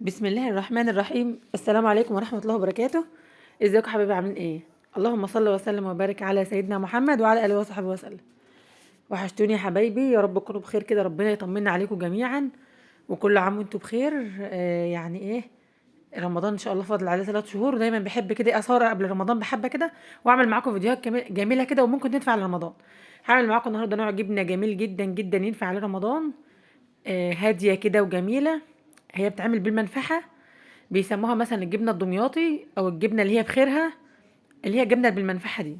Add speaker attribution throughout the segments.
Speaker 1: بسم الله الرحمن الرحيم. السلام عليكم ورحمة الله وبركاته. ازيكم يا حبايبي، عاملين ايه؟ اللهم صل وسلم وبارك على سيدنا محمد وعلى اله وصحبه وسلم. وحشتوني يا حبايبي، يا رب تكونوا بخير كده، ربنا يطمنا عليكم جميعا وكل عام وانتم بخير. يعني ايه، رمضان ان شاء الله فاضل عليه 3 شهور، ودايما بحب كده اصور قبل رمضان بحبه كده، واعمل معاكم فيديوهات جميله كده وممكن تنفع لرمضان. هعمل معاكم النهارده نوع جبنه جميل جدا جدا ينفع لرمضان. هاديه كده وجميله. هي بتعمل بالمنفعه، بيسموها مثلا الجبنه الدمياطي او الجبنه اللي هي بخيرها، اللي هي الجبنه بالمنفعه دي.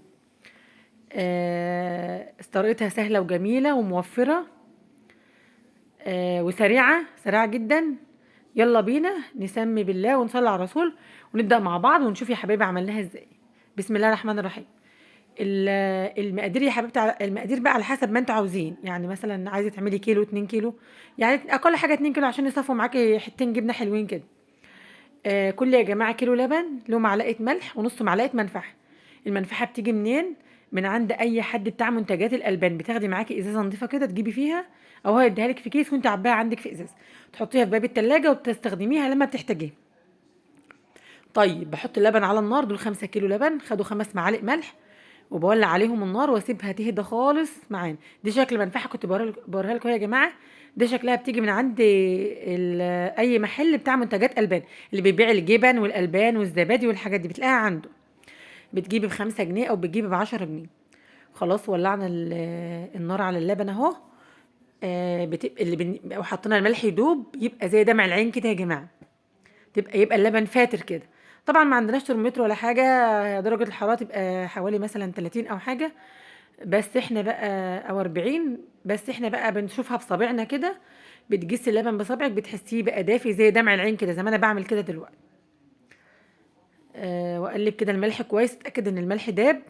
Speaker 1: طريقتها سهله وجميله وموفره، وسريعه سريعه جدا. يلا بينا نسمي بالله ونصلي على الرسول ونبدا مع بعض ونشوف يا حبايبي عملناها ازاي. بسم الله الرحمن الرحيم. المقادير يا حبيبتي، المقادير بقى على حسب ما انتوا عاوزين، يعني مثلا عايزه تعملي كيلو 2 كيلو، يعني اقل حاجه 2 كيلو عشان يصفوا معاكي حتتين جبنه حلوين كده. كل يا جماعة كيلو لبن له معلقة ملح ونص معلقة منفعة. المنفعة بتيجي منين؟ من عند أي حد بتاع منتجات الألبان، بتاخدي معاكي إزازة نظيفة كده تجيبي فيها، أو هو يديها لك في كيس وأنت عباها عندك في إزازة، تحطيها في باب التلاجة وتستخدميها لما بتحتاجيها. طيب بحط اللبن على النار، دول 5 كيلو لبن خدوا 5 معالق ملح، وبولع عليهم النار واسيبها تهدى خالص معانا. دي شكل منفعه كنت بوريها لكم يا جماعه. ده شكلها بتيجي من عند اي محل بتاع منتجات البان، اللي بيبيع الجبن والالبان والزبادي والحاجات دي بتلاقيها عنده. بتجيبي ب5 جنيه او بتجيبي ب10 جنيه. خلاص ولعنا النار على اللبن اهو. وحطينا الملح يدوب يبقى زي دمع العين كده يا جماعه، يبقى اللبن فاتر كده. طبعا ما عندناش ترمومتر ولا حاجه، درجه الحراره تبقى حوالي مثلا 30 او حاجه، بس احنا بقى او 40، بس احنا بقى بنشوفها بصابعنا كده. بتجس اللبن بصابعك بتحسيه بقى دافي زي دمع العين كده، زي ما انا بعمل كده دلوقتي. واقلب كده الملح كويس، اتاكد ان الملح داب.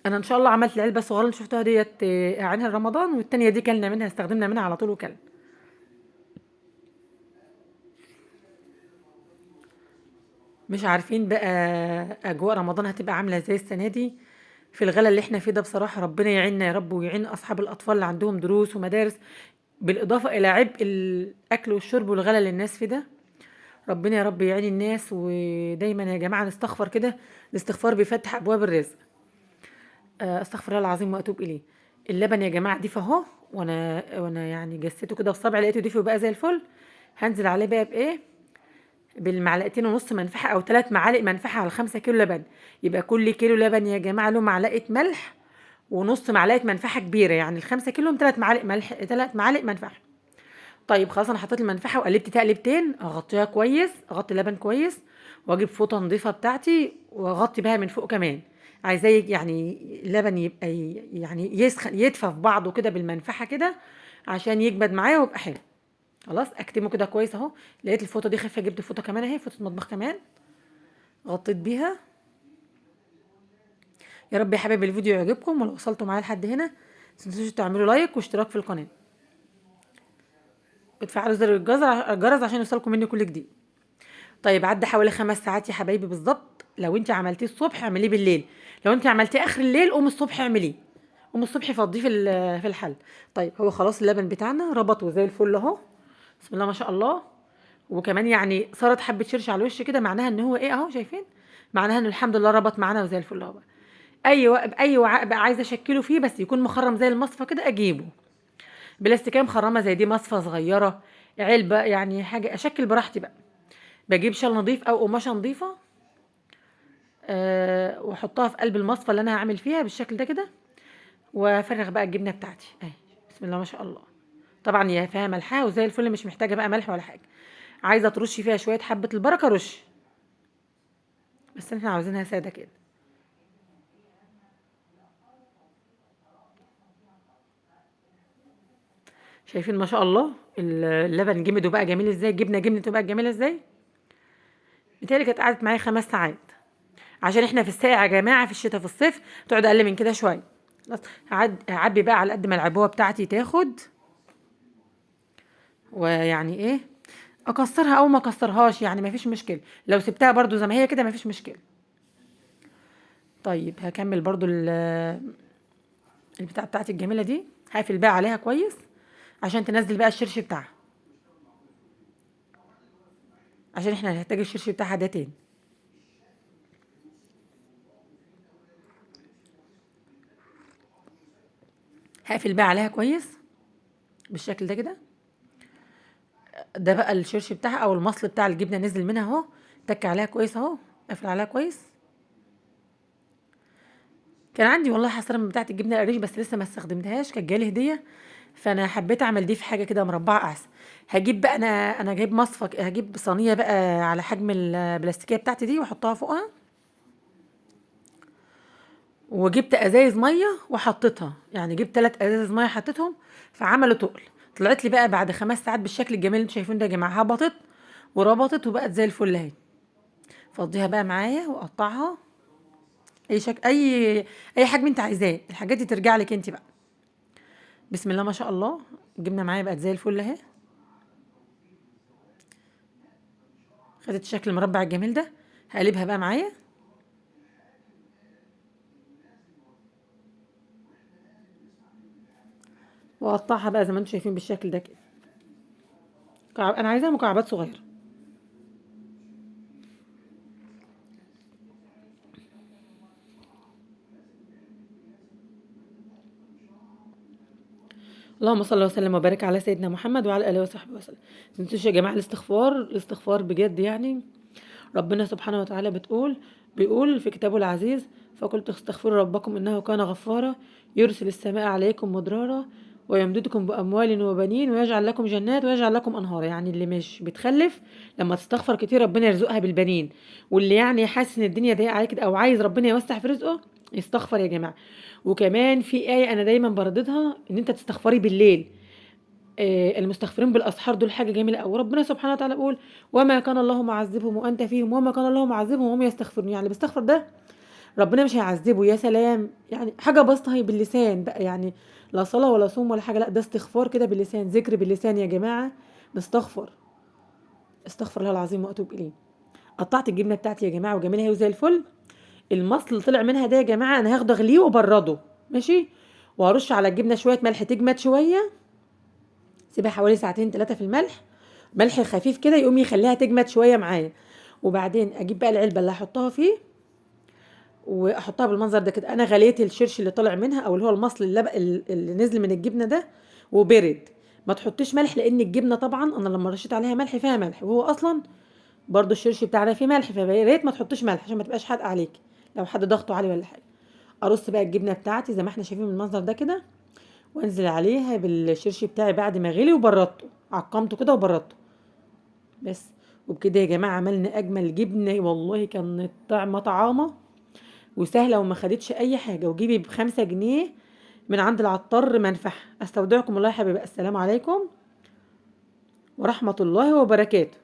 Speaker 1: انا ان شاء الله عملت العلبه الصغيره اللي شفتها ديت، عينها رمضان، والتانيه دي كلنا منها، استخدمنا منها على طول وكلنا. مش عارفين بقى اجواء رمضان هتبقى عامله ازاي السنه دي في الغلا اللي احنا فيه ده. بصراحه ربنا يعيننا يا رب، ويعين اصحاب الاطفال اللي عندهم دروس ومدارس، بالاضافه الى عبء الاكل والشرب والغلا اللي الناس فيه ده. ربنا يا رب يعين الناس، ودايما يا جماعه نستغفر كده، الاستغفار بيفتح ابواب الرزق. استغفر الله العظيم واتوب اليه. اللبن يا جماعه ضيف اهو، وانا يعني جسيته كده بصبعي لقيته ضيف وبقى زي الفل. هنزل عليه بقى بايه؟ بالمعلقتين ونص منفعه او 3 معالق منفعه على 5 كيلو لبن. يبقى كل كيلو لبن يا جماعه له معلقه ملح ونص معلقه منفعه كبيره، يعني ال5 كيلو 3 معالق ملح، 3 معالق منفعه. طيب خلاص، انا حطيت المنفعه وقلبت تقلبتين، اغطيها كويس، اغطي اللبن كويس، واجيب فوطه نظيفه بتاعتي واغطي بها من فوق كمان. عايزاه يعني اللبن يبقى يعني يسخن يدفى في بعضه كده بالمنفعه كده، عشان يجمد معايا ويبقى حلو. خلاص اكتمه كده كويس اهو. لقيت الفوطه دي خفيفه، جبت فوطه كمان اهي، فوطه مطبخ كمان، غطيت بيها. يا رب يا حبايبي الفيديو يعجبكم، ولو وصلتوا معايا لحد هنا متنسوش تعملوا لايك واشتراك في القناه، وتفعلوا زر الجرس عشان يوصلكم مني كل جديد. طيب عدى حوالي 5 ساعات يا حبايبي بالظبط. لو انت عملتيه الصبح اعمليه بالليل، لو انت عملتيه اخر الليل قوم الصبح اعمليه، قوم الصبح فضيه في الحل. طيب هو خلاص اللبن بتاعنا ربط وزي الفل اهو، بسم الله ما شاء الله. وكمان يعني صارت حبه شرش على الوش كده، معناها ان هو ايه اهو، شايفين؟ معناها ان الحمد لله ربط معانا وزي الفل اهو. اي وعاء بقى عايزه اشكله فيه بس يكون مخرم زي المصفى كده اجيبه، بلاستيكيه مخرمه زي دي، مصفى صغيره، علبه، يعني حاجه اشكل براحتي بقى. بجيب شال نظيف او قماشه نظيفه، واحطها في قلب المصفى اللي انا هعمل فيها بالشكل ده كده، وافرغ بقى الجبنه بتاعتي اهي، بسم الله ما شاء الله. طبعا هي فيها ملحها وزي الفل، مش محتاجه بقى ملح ولا حاجه. عايزه ترشي فيها شويه حبه البركه رش، بس احنا عاوزينها ساده كده. شايفين ما شاء الله اللبن جمد وبقى جميل ازاي، الجبنه جمدت وبقى جميله ازاي. بتهيألي كانت قعدت معايا 5 ساعات، عشان احنا في الساقع يا جماعه، في الشتاء في الصيف تقعد اقل من كده شويه. خلاص هعبي بقى على قد ما العبوه بتاعتي تاخد، ويعني ايه، اكسرها او ما اكسرهاش يعني ما فيش مشكله، لو سبتها برضو زي ما هي كده ما فيش مشكله. طيب هكمل برضو البتاعه بتاعتي الجميله دي، هقفل بقى عليها كويس عشان تنزل بقى الشرش بتاعها، عشان احنا هنحتاج الشرش بتاعها ده تاني. هقفل بقى عليها كويس بالشكل ده كده. ده بقى الشرش بتاعها او المصل بتاع الجبنه نزل منها اهو. تك عليها كويس اهو، قفل عليها كويس. كان عندي والله حصرة من بتاعه الجبنه القريش بس لسه ما استخدمتهاش، كانت جالي هديه، فانا حبيت اعمل دي في حاجه كده مربعه احسن. هجيب بقى انا جايب مصفى، هجيب صينيه بقى على حجم البلاستيكيه بتاعتي دي واحطها فوقها، وجبت ازايز ميه وحطيتها، يعني جبت 3 ازايز ميه حطيتهم فعملوا تقل. طلعت لي بقى بعد 5 ساعات بالشكل الجميل اللي انتوا شايفينه ده يا جماعه، هبطت وربطت وبقت زي الفل اهي. فضيها بقى معايا وقطعها اي حجم انت عايزاه، الحاجات دي ترجع لك انت بقى. بسم الله ما شاء الله، الجبنه معايا بقت زي الفل اهي، خدت الشكل المربع الجميل ده. هقلبها بقى معايا واقطعها بقى زي ما انتم شايفين بالشكل ده كده. انا عايزاها مكعبات صغيره. اللهم صل وسلم وبارك على سيدنا محمد وعلى اله وصحبه وسلم. ما تنسوش يا جماعه الاستغفار، الاستغفار بجد يعني. ربنا سبحانه وتعالى بيقول في كتابه العزيز: فقلت استغفروا ربكم انه كان غفارا يرسل السماء عليكم مدرارا ويمددكم باموال وبنين ويجعل لكم جنات ويجعل لكم انهارا. يعني اللي مش بتخلف لما تستغفر كتير ربنا يرزقها بالبنين، واللي يعني حاسس ان الدنيا ضيقه عليه كده او عايز ربنا يوسع في رزقه يستغفر يا جماعه. وكمان في ايه انا دايما برددها، ان انت تستغفري بالليل. المستغفرين بالاسحار دول حاجه جميله قوي. ربنا سبحانه وتعالى بيقول: وما كان الله معذبهم وانت فيهم وما كان الله معذبهم وهم يستغفرون. يعني اللي بيستغفر ده ربنا مش هيعذبه. يا سلام، يعني حاجه بسيطه هي باللسان بقى، يعني لا صلاه ولا صوم ولا حاجه، لا ده استغفار كده باللسان، ذكر باللسان يا جماعه. نستغفر، استغفر الله العظيم واتوب اليه. قطعت الجبنه بتاعتي يا جماعه وجميله اهي وزي الفل. المصل اللي طلع منها ده يا جماعه انا هاخده اغليه وابرده، ماشي، وهرش على الجبنه شويه ملح تجمد شويه، سيبها حوالي ساعتين 3 في الملح، ملح خفيف كده يقوم يخليها تجمد شويه معايا. وبعدين اجيب بقى العلبه اللي هحطها فيه واحطها بالمنظر ده كده. انا غليت الشرش اللي طالع منها او اللي هو المصل اللي نزل من الجبنه ده وبرد. ما تحطيش ملح لان الجبنه طبعا انا لما رشيت عليها ملح فيها ملح، وهو اصلا برضو الشرش بتاعنا فيه ملح، فيا ريت ما تحطيش ملح عشان ما تبقاش حادقه عليك لو حد ضغطه عالي ولا حاجه. ارص بقى الجبنه بتاعتي زي ما احنا شايفين بالمنظر ده كده، وانزل عليها بالشرش بتاعي بعد ما غلي وبردته، عقمته كده وبردته بس. وبكده يا جماعه عملنا اجمل جبنه، والله كانت طعمه طعامه وسهله وما خدتش اي حاجه، وجيبي ب5 جنيه من عند العطار منفعه. استودعكم الله يا حبيبي، السلام عليكم ورحمه الله وبركاته.